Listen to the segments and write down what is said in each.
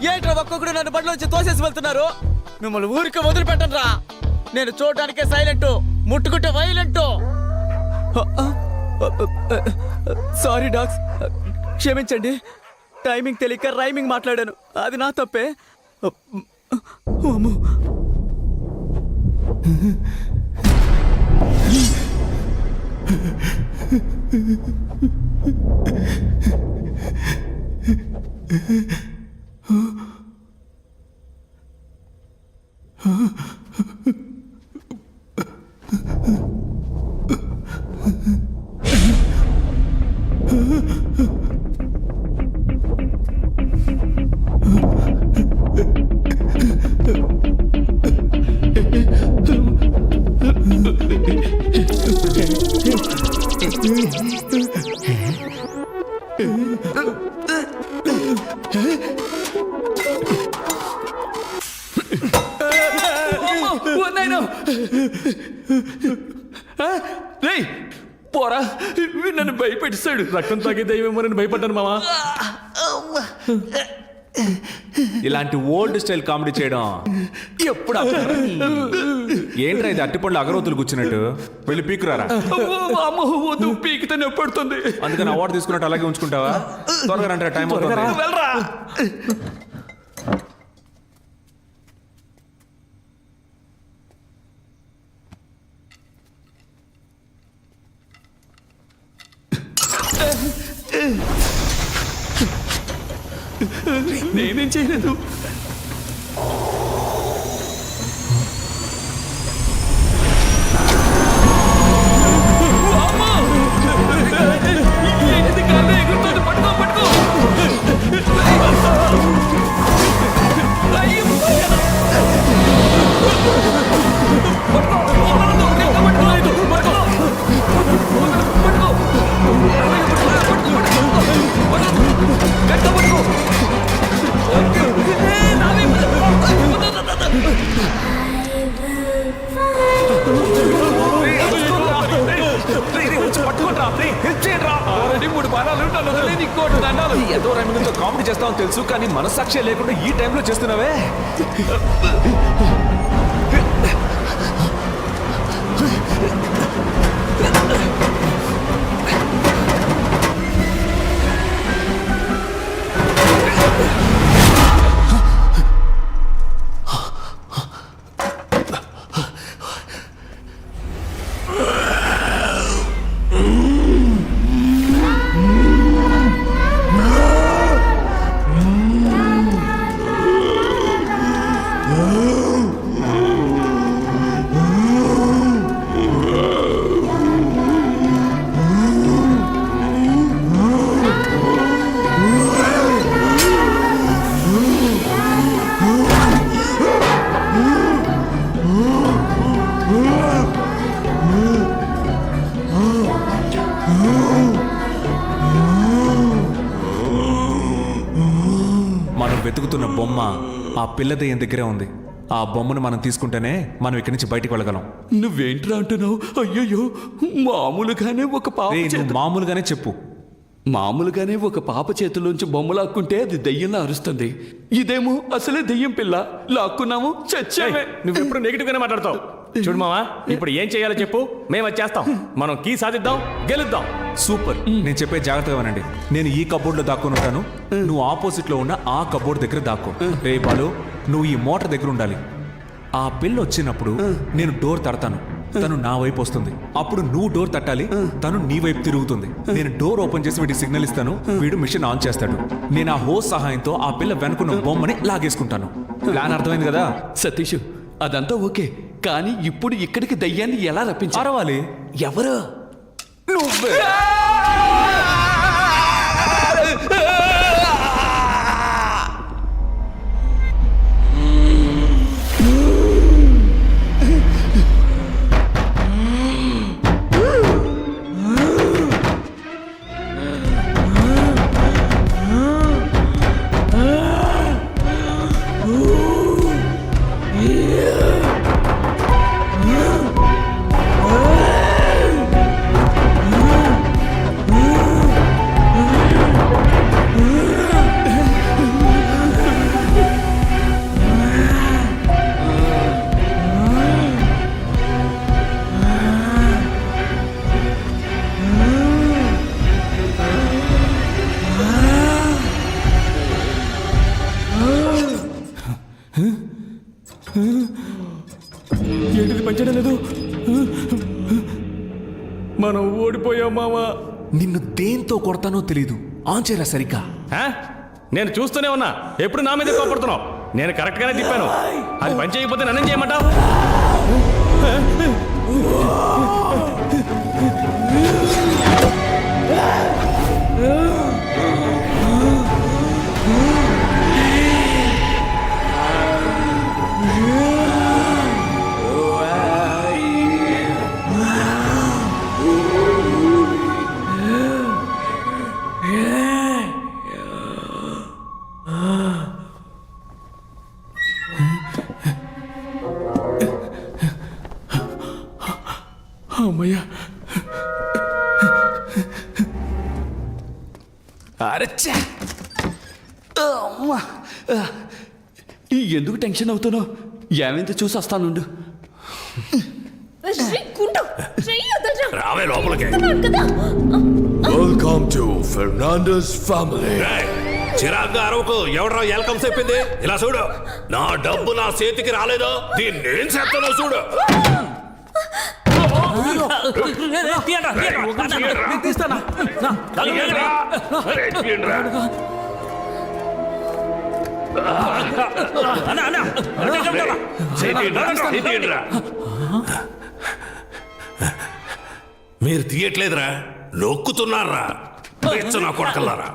ఏంట్రా ఒక్కొక్కడు నన్ను బండ్లో వచ్చి తోసేసి వెళ్తున్నారు? మిమ్మల్ని ఊరికి వదిలిపెట్టను రా. నేను చూడడానికే సైలెంట్, ముట్టుకుంటే వైలెంట్. సారీ డాక్స్, క్షమించండి. టైమింగ్ తెలియక రైమింగ్ మాట్లాడాను, అది నా తప్పే. అమ్మో. పోరా, నన్ను భయపెట్టిస్తాడు. రక్తం తాగే దయ్యమేమో నన్ను భయపడ్డాను మావా. ఇలాంటి ఓల్డ్ స్టైల్ కామెడీ చేయడం ఎప్పుడు ఏంట్రా ఇది? అట్టిపండ్లు అగరవతులు కూర్చున్నట్టు వెళ్ళి పీకురారా. పీకితే నొప్పడుతుంది. అందుకని అవార్డు తీసుకున్నట్టు అలాగే ఉంచుకుంటావా? త్వరగా అంటే టైం అవుతుంది. నేనేం చేయలేదు. ఏదో రంగుతో కామెడీ చేస్తామని తెలుసు, కానీ మనస్సాక్షి లేకుండా ఈ టైంలో చేస్తున్నావే. వెతుకుతున్న బొమ్మ ఆ పిల్ల దయ్యం దగ్గరే ఉంది. ఆ బొమ్మను మనం తీసుకుంటేనే మనం ఇక్కడి నుంచి బయటికి వెళ్ళగలం. నువ్వేంట్రా అంటున్నావు? అయ్యయ్యో, మామూలుగానే మామూలుగానే చెప్పు. మామూలుగానే ఒక పాప చేతుల్లోంచి బొమ్మ లాక్కుంటే అది దెయ్యంలా అరుస్తుంది. ఇదేమో అసలే దెయ్యం పిల్ల, లాక్కున్నాము చచ్చామే. నువ్వెప్పుడు నెగిటివ్ గానే మాట్లాడతావు. చూడు మావా, ఇప్పుడు ఏం చేయాలో చెప్పు, మేము వచ్చేస్తాం. మనం కీ సాధిద్దాం, గెలుద్దాం. సూపర్. నేను చెప్పే జాగ్రత్తగా వినండి. నేను ఈ కబోర్డ్ లో దాక్కుని ఉంటాను, నువ్వు ఆపోజిట్ లో ఉన్న ఆ కబోర్డ్ దగ్గర దాక్కో. రే బాలు, నువ్వు ఈ మోటార్ దగ్గర ఉండాలి. ఆ పిల్ల వచ్చినప్పుడు నేను డోర్ తడతాను, తను నా వైపు వస్తుంది. అప్పుడు నువ్వు డోర్ తట్టాలి, తను నీ వైపు తిరుగుతుంది. నేను డోర్ ఓపెన్ చేసి వీడికి సిగ్నల్ ఇస్తాను, వీడు మిషన్ ఆన్ చేస్తాడు. నేను ఆ హోస్ సహాయంతో ఆ పిల్ల వెనుకున్న బొమ్మని లాగేసుకుంటాను. ప్లాన్ అర్థమైంది కదా సతీష్? అదంతా ఓకే, కానీ ఇప్పుడు ఇక్కడికి దయ్యాన్ని ఎలా రప్పించాలి? ఎవరు? నువ్వే. నిన్ను దేంతో కొడతానో తెలీదు. ఆన్ చేయరా సరిగ్గా. ఆ? నేను చూస్తూనే ఉన్నా, ఎప్పుడు నా మీదే కోపడుతున్నావు. నేను కరెక్ట్ గానే తిప్పాను, అది పని చేయకపోతే నన్నేం చేయమంటావు? అమ్మయ్యా. అరచ్చా. అమ్మా. ఎందుకు టెన్షన్ అవుతున్నావు? ఏమైంది చూసి వస్తానుండు. రావే లోపలికి. Welcome to Fernandes family. చిరాగ్గా అరవకు. ఎవడరా వెల్కమ్ చెప్పింది? ఇలా చూడు, నా డబ్బు నా చేతికి రాలేదో దీన్ని నేను చేస్తానో చూడు. మీరు తీయట్లేదురా, నొక్కుతున్నారా? నా కొడకల్లారా.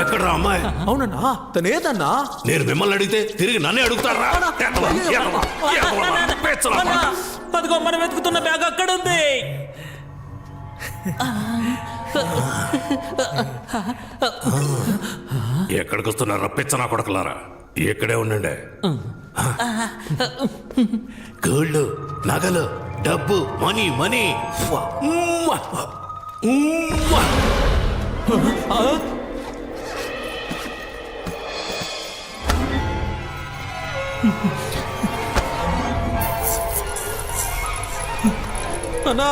ఎక్కడ్రా అమ్మాయి? అవునన్నా, తనేదన్నా? నేను మిమ్మల్ని అడిగితే తిరిగి నన్నే అడుగుతారా? అదిగో మనం వెతుకుతున్న బ్యాగ్ అక్కడ ఉంది. ఎక్కడికి వస్తున్నారా పిచ్చనా కొడకలారా? ఇక్కడే ఉండండి. గోల్డ్, నగలు, డబ్బు, మనీ మనీ. అన్నా,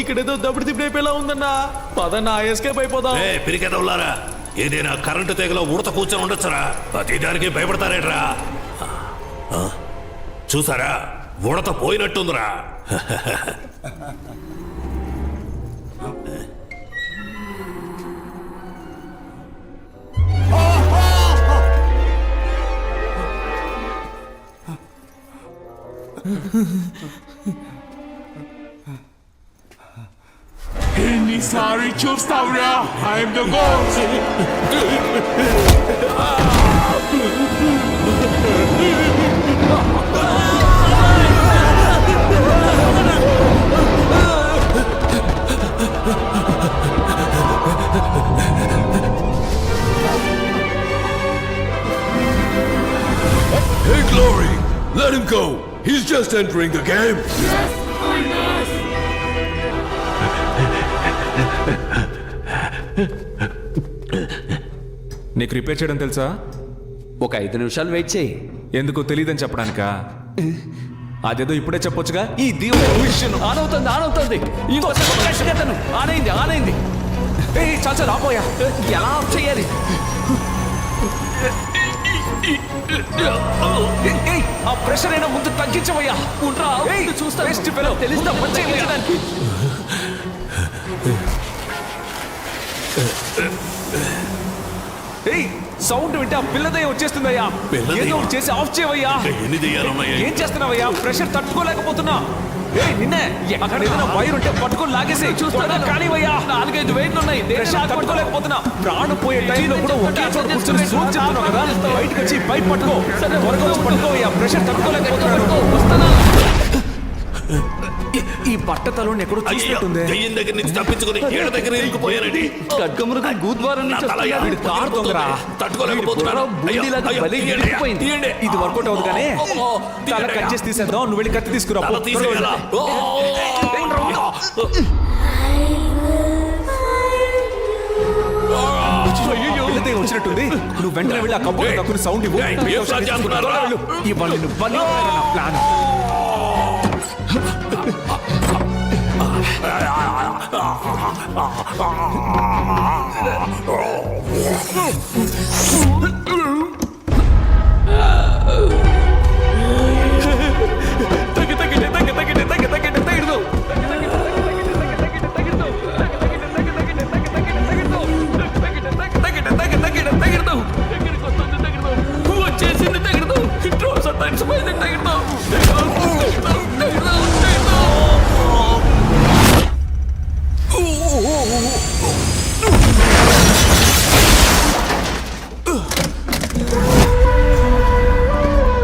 ఇక్కడేదో దప్పుడు తిప్పిపోయేలా ఉందన్నా. పదన్నా, ఎస్కేప్ అయిపోదాం. పిరికెదవులారా, ఏదైనా కరెంటు తెగలో ఉడత కూర్చొని ఉండొచ్చురా. ప్రతి దానికి భయపడతారేట్రా? చూసారా, ఉడత పోయినట్టుందిరా. ఎన్నిసారి చూస్తావురా? I'm the ghost. Hey Glory, let him go. He's just entering the game. నీకు రిపేర్ చేయడం తెలుసా? ఒక 5 నిమిషాలు వెయిట్ చేయి. ఎందుకు తెలియదని చెప్పడానికా? అదేదో ఇప్పుడే చెప్పొచ్చుగా. ఈ దీవుడు ఆన్ అవుతుంది. ఇంకోసారి ఆనైంది. చాలు రాపోయా. ఎలా ఆఫ్ చేయాలి? ఆ ప్రెషర్ అయినా ముందు తగ్గించవయ్యా. చూస్తా తెలుస్తా పనిచేయడానికి. సౌండ్ వింటే ఆ పిల్లదయ్య వచ్చేస్తుందయ్యా. ఏదో ఒకటి చేసి ఆఫ్ చేయవయ్యా. ఎన్ని దెయ్యాలున్నాయా? ఏం చేస్తున్నావయ్యా? ప్రెషర్ తట్టుకోలేకపోతున్నా. నిన్నే అక్కడ ఏదైనా వైర్ ఉంటే పట్టుకొని లాగేసి చూస్తా. కానివయ్యా, 4-5 వెయిట్లు ఉన్నాయి. ప్రెషర్ తట్టుకోలేకపోతున్నా. ప్రాణం పోయే టైంలో కూడా ఒకే చోట కూర్చొని సూట్ చేస్తున్నావు కదా. బయటకు వచ్చి పైప్ పట్టుకో. త్వరగా వచ్చి పట్టుకోవయ్యా. ప్రెషర్ తట్టుకోలేకపోతున్నాను. ఈ బట్టతలో ఎక్కడో చూసినట్టుంది. దెయ్యం దగ్గర నుంచి తప్పించుకుని ఏడ దగ్గర ఇరుక్కుపోయానండి. ఖడ్గమృగం గూద్వారం నుంచి వీడి కారు దొంగరా. తట్టుకోలేకపోతున్నాను. బుండిలాగా బలి ఎగిరిపోయింది. ఇది వర్కౌట్ అవుతుంది కానీ తల కట్ చేసి తీసేద్దాం. నువ్వు వెళ్ళి కత్తి తీసుకురా. తల తీసేయాలా? వచ్చినట్టుంది. నువ్వు వెంటనే వెళ్ళి ఆ కబోర్డ్ తక్కువ సౌండ్ ఇవ్వు. ఇవాళ ప్లాన్.